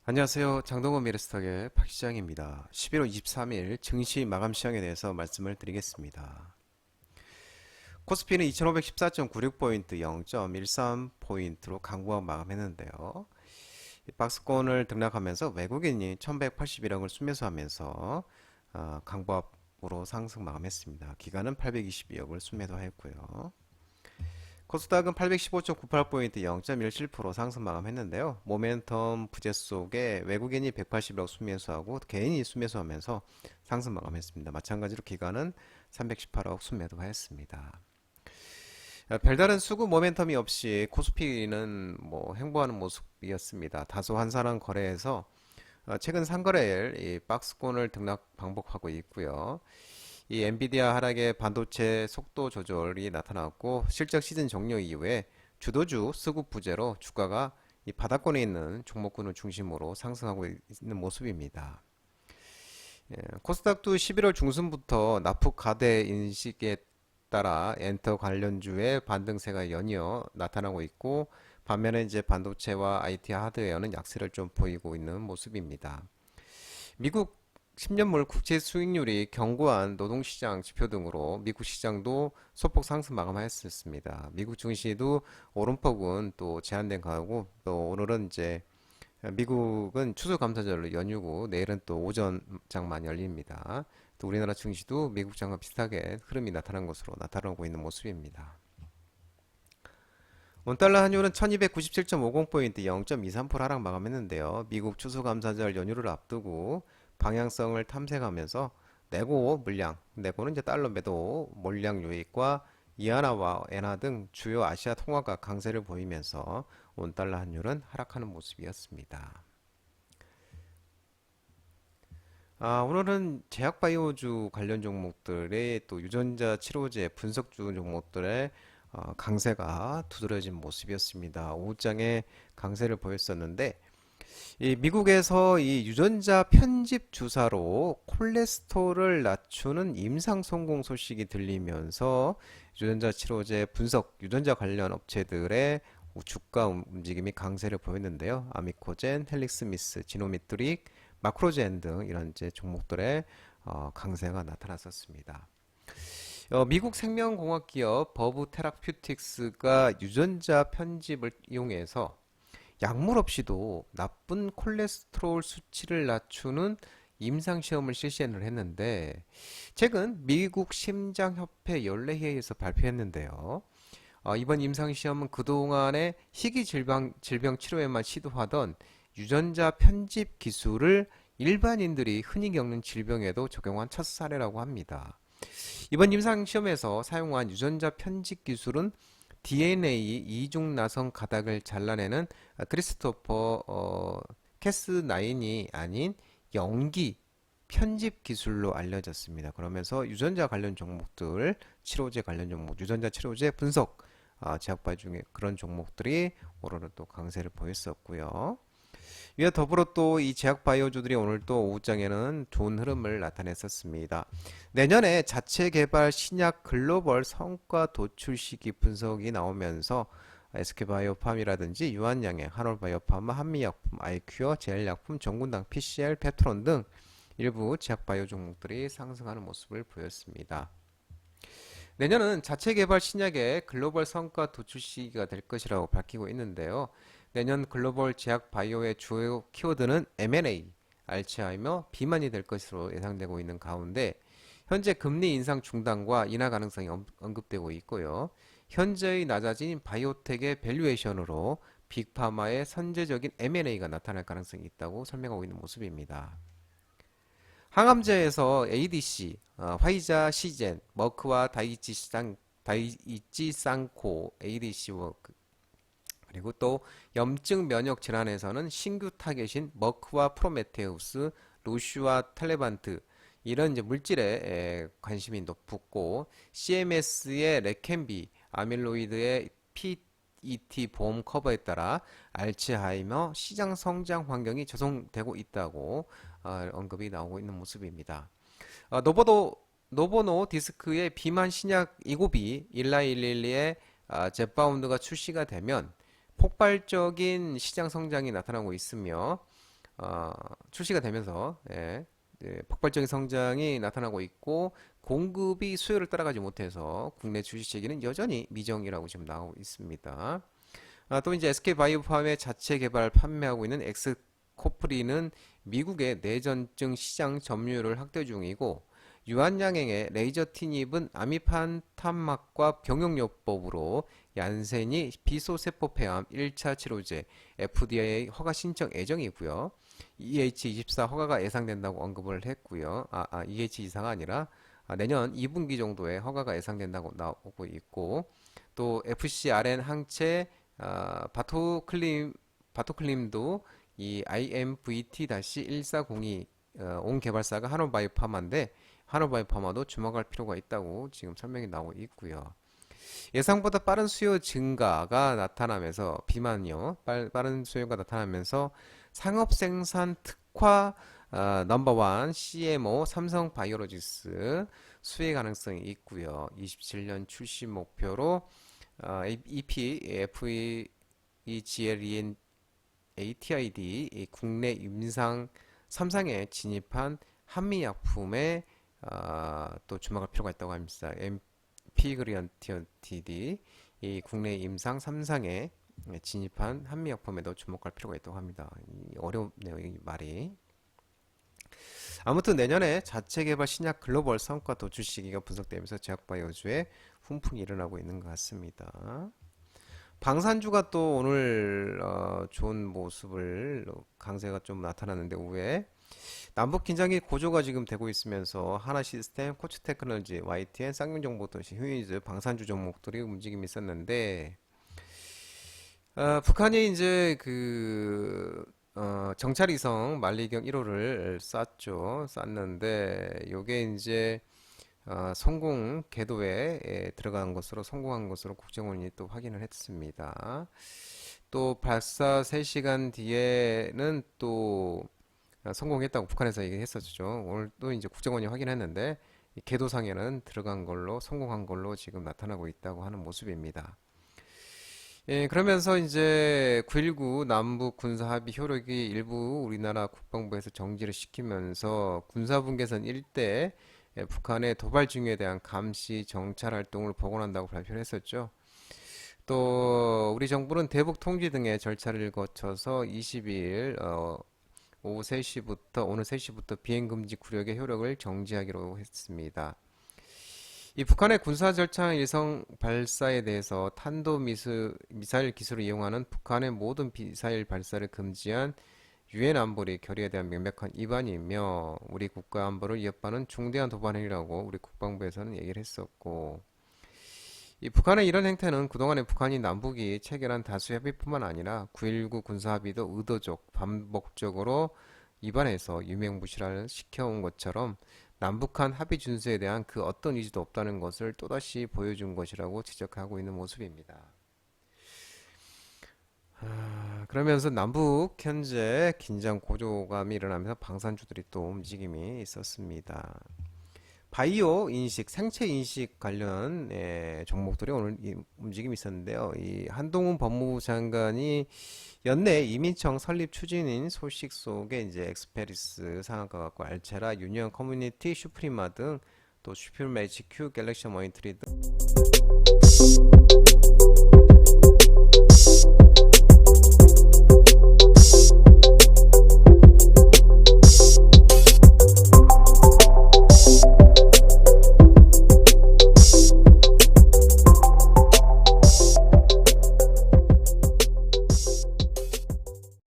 안녕하세요. 장동건 미래스탁의 박시장입니다. 11월 23일 증시 마감 시황에 대해서 말씀을 드리겠습니다. 코스피는 2514.96포인트 0.13포인트로 강보합 마감했는데요. 이 박스권을 등락하면서 외국인이 1181억을 순매수하면서 강보합으로 상승 마감했습니다. 기간은 822억을 순매도했고요. 코스닥은 815.98포인트 0.17% 상승 마감했는데요. 모멘텀 부재 속에 외국인이 181억 순매수하고 개인이 순매수하면서 상승 마감했습니다. 마찬가지로 기관은 318억 순매도하였습니다. 별다른 수급 모멘텀이 없이 코스피는 행보하는 모습이었습니다. 다소 한산한 거래에서 최근 상거래일 이 박스권을 등락 반복하고 있고요. 이 엔비디아 하락의 반도체 속도 조절이 나타났고 실적 시즌 종료 이후에 주도주 수급 부재로 주가가 이 바닥권에 있는 종목군을 중심으로 상승하고 있는 모습입니다. 코스닥도 11월 중순부터 낙폭 가대 인식에 따라 엔터 관련주의 반등세가 연이어 나타나고 있고 반면에 이제 반도체와 IT 하드웨어는 약세를 좀 보이고 있는 모습입니다. 미국 10년물 국채 수익률이 견고한 노동시장 지표 등으로 미국 시장도 소폭 상승 마감하였습니다. 미국 증시도 오름폭은 또 제한된 가고 또 오늘은 이제 미국은 추수감사절 연휴고 내일은 또 오전장만 열립니다. 또 우리나라 증시도 미국장과 비슷하게 흐름이 나타난 것으로 나타나고 있는 모습입니다. 원달러 환율은 1297.50포인트 0.23% 하락 마감했는데요. 미국 추수감사절 연휴를 앞두고 방향성을 탐색하면서 내고 물량, 내고는 이제 달러 매도 물량 유입과 이하나와 엔화 등 주요 아시아 통화가 강세를 보이면서 원달러 환율은 하락하는 모습이었습니다. 오늘은 제약바이오주 관련 종목들의 또 유전자 치료제 분석주 종목들의 강세가 두드러진 모습이었습니다. 오후장에 강세를 보였었는데 이 미국에서 이 유전자 편집 주사로 콜레스테롤을 낮추는 임상 성공 소식이 들리면서 유전자 치료제 분석 유전자 관련 업체들의 주가 움직임이 강세를 보였는데요. 아미코젠, 헬릭스미스, 지노미트릭, 마크로젠 등 이런 이제 종목들의 강세가 나타났었습니다. 미국 생명공학 기업 버브 테라퓨틱스가 유전자 편집을 이용해서 약물 없이도 나쁜 콜레스테롤 수치를 낮추는 임상시험을 실시를 했는데 최근 미국 심장협회 연례회의에서 발표했는데요. 이번 임상시험은 그동안의 희귀 질병 치료에만 시도하던 유전자 편집 기술을 일반인들이 흔히 겪는 질병에도 적용한 첫 사례라고 합니다. 이번 임상시험에서 사용한 유전자 편집 기술은 DNA 이중 나선 가닥을 잘라내는 크리스토퍼 캐스9이 아닌 영기 편집 기술로 알려졌습니다. 그러면서 유전자 관련 종목들, 치료제 관련 종목, 유전자 치료제 분석, 제약바 중에 그런 종목들이 오늘은 또 강세를 보였었고요. 이와 더불어 또 이 제약 바이오주들이 오늘 또 오후장에는 좋은 흐름을 나타냈었습니다. 내년에 자체 개발 신약 글로벌 성과 도출 시기 분석이 나오면서 SK바이오팜이라든지 유한양행, 한올바이오팜, 한미약품, 아이큐어, 제일약품, 정군당, PCL, 페트론 등 일부 제약 바이오 종목들이 상승하는 모습을 보였습니다. 내년은 자체 개발 신약의 글로벌 성과 도출 시기가 될 것이라고 밝히고 있는데요. 내년 글로벌 제약 바이오의 주요 키워드는 M&A, 알츠하이머, 비만이 될 것으로 예상되고 있는 가운데 현재 금리 인상 중단과 인하 가능성이 언급되고 있고요. 현재의 낮아진 바이오텍의 밸류에이션으로 빅파마의 선제적인 M&A가 나타날 가능성이 있다고 설명하고 있는 모습입니다. 항암제에서 ADC, 화이자 시젠, 머크와 다이이치 쌍코 ADC와 그리고 또 염증 면역 질환에서는 신규 타겟인 머크와 프로메테우스, 로슈와 텔레반트 이런 이제 물질에 관심이 높고 CMS의 레캔비, 아밀로이드의 PET 보험 커버에 따라 알츠하이머 시장 성장 환경이 조성되고 있다고 언급이 나오고 있는 모습입니다. 노보노 디스크의 비만 신약 이고비 19112의 젯바운드가 출시가 되면 폭발적인 시장 성장이 나타나고 있으며 출시가 되면서 폭발적인 성장이 나타나고 있고 공급이 수요를 따라가지 못해서 국내 주식 시기는 여전히 미정이라고 지금 나오고 있습니다. 또 이제 SK바이오팜의 자체 개발 판매하고 있는 엑스코프리는 미국의 뇌전증 시장 점유율을 확대 중이고 유한양행의 레이저 티닙은 아미판탐막과 병용요법으로 얀센이 비소세포폐암 1차 치료제 FDA 허가 신청 예정이고요. EH24 허가가 예상된다고 언급을 했고요. EH24가 아니라 내년 2분기 정도에 허가가 예상된다고 나오고 있고 또 FcRn 항체 바토클림도 이 IMVT-1402 온 개발사가 한올바이오파마인데 한올바이오파마도 주목할 필요가 있다고 지금 설명이 나오고 있고요. 예상보다 빠른 수요 증가가 나타나면서 비만요 빠른 수요가 나타나면서 상업 생산 특화 넘버원 CMO 삼성바이오로직스 수혜 가능성이 있고요. 27년 출시 목표로 EP, FE, GLEN, ATID 국내 임상 3상에 진입한 한미약품에 또 주목할 필요가 있다고 합니다. 피그리언티디 이 국내 임상 3상에 진입한 한미약품에도 주목할 필요가 있다고 합니다. 어렵네요, 이 말이. 아무튼 내년에 자체 개발 신약 글로벌 성과 도출 시기가 분석되면서 제약바이오주에 훈풍이 일어나고 있는 것 같습니다. 방산주가 또 오늘 좋은 모습을 강세가 좀 나타났는데 왜 남북 긴장이 고조가 지금 되고 있으면서 하나시스템, 코츠테크놀로지, YTN, 쌍용정보 도시, 휴이즈, 방산주 종목들이 움직임이 있었는데 북한이 이제 정찰위성 만리경 1호를 쐈는데 요게 이제 성공 궤도에 들어간 것으로 성공한 것으로 국정원이 또 확인을 했습니다. 또 발사 3시간 뒤에는 또 성공했다고 북한에서 얘기했었죠. 오늘 또 이제 국정원이 확인했는데 이 궤도상에는 들어간 걸로 성공한 걸로 지금 나타나고 있다고 하는 모습입니다. 그러면서 이제 9.19 남북 군사 합의 효력이 일부 우리나라 국방부에서 정지를 시키면서 군사분계선 일대 북한의 도발 징후에 대한 감시 정찰 활동을 복원한다고 발표를 했었죠. 또 우리 정부는 대북 통지 등의 절차를 거쳐서 22일 오후 3시부터 오늘 3시부터 비행 금지 구역의 효력을 정지하기로 했습니다. 이 북한의 군사 절창 일성 발사에 대해서 탄도 미사일 기술을 이용하는 북한의 모든 미사일 발사를 금지한 유엔 안보리 결의에 대한 명백한 위반이며 우리 국가 안보를 위협하는 중대한 도발 행위라고 우리 국방부에서는 얘기를 했었고 이 북한의 이런 행태는 그동안에 북한이 남북이 체결한 다수 협의뿐만 아니라 9.19 군사 합의도 의도적 반복적으로 위반해서 유명무실화를 시켜온 것처럼 남북한 합의 준수에 대한 그 어떤 의지도 없다는 것을 또다시 보여준 것이라고 지적하고 있는 모습입니다. 그러면서 남북 현재 긴장 고조감이 일어나면서 방산주들이 또 움직임이 있었습니다. 바이오 인식, 생체 인식 관련 종목들이 오늘 움직임이 있었는데요. 이 한동훈 법무부 장관이 연내 이민청 설립 추진인 소식 속에 이제 엑스페리스 상한가 갖고 알체라, 유니언 커뮤니티, 슈프리마 등 또 슈퍼매직 큐, 갤럭시 모니터리 등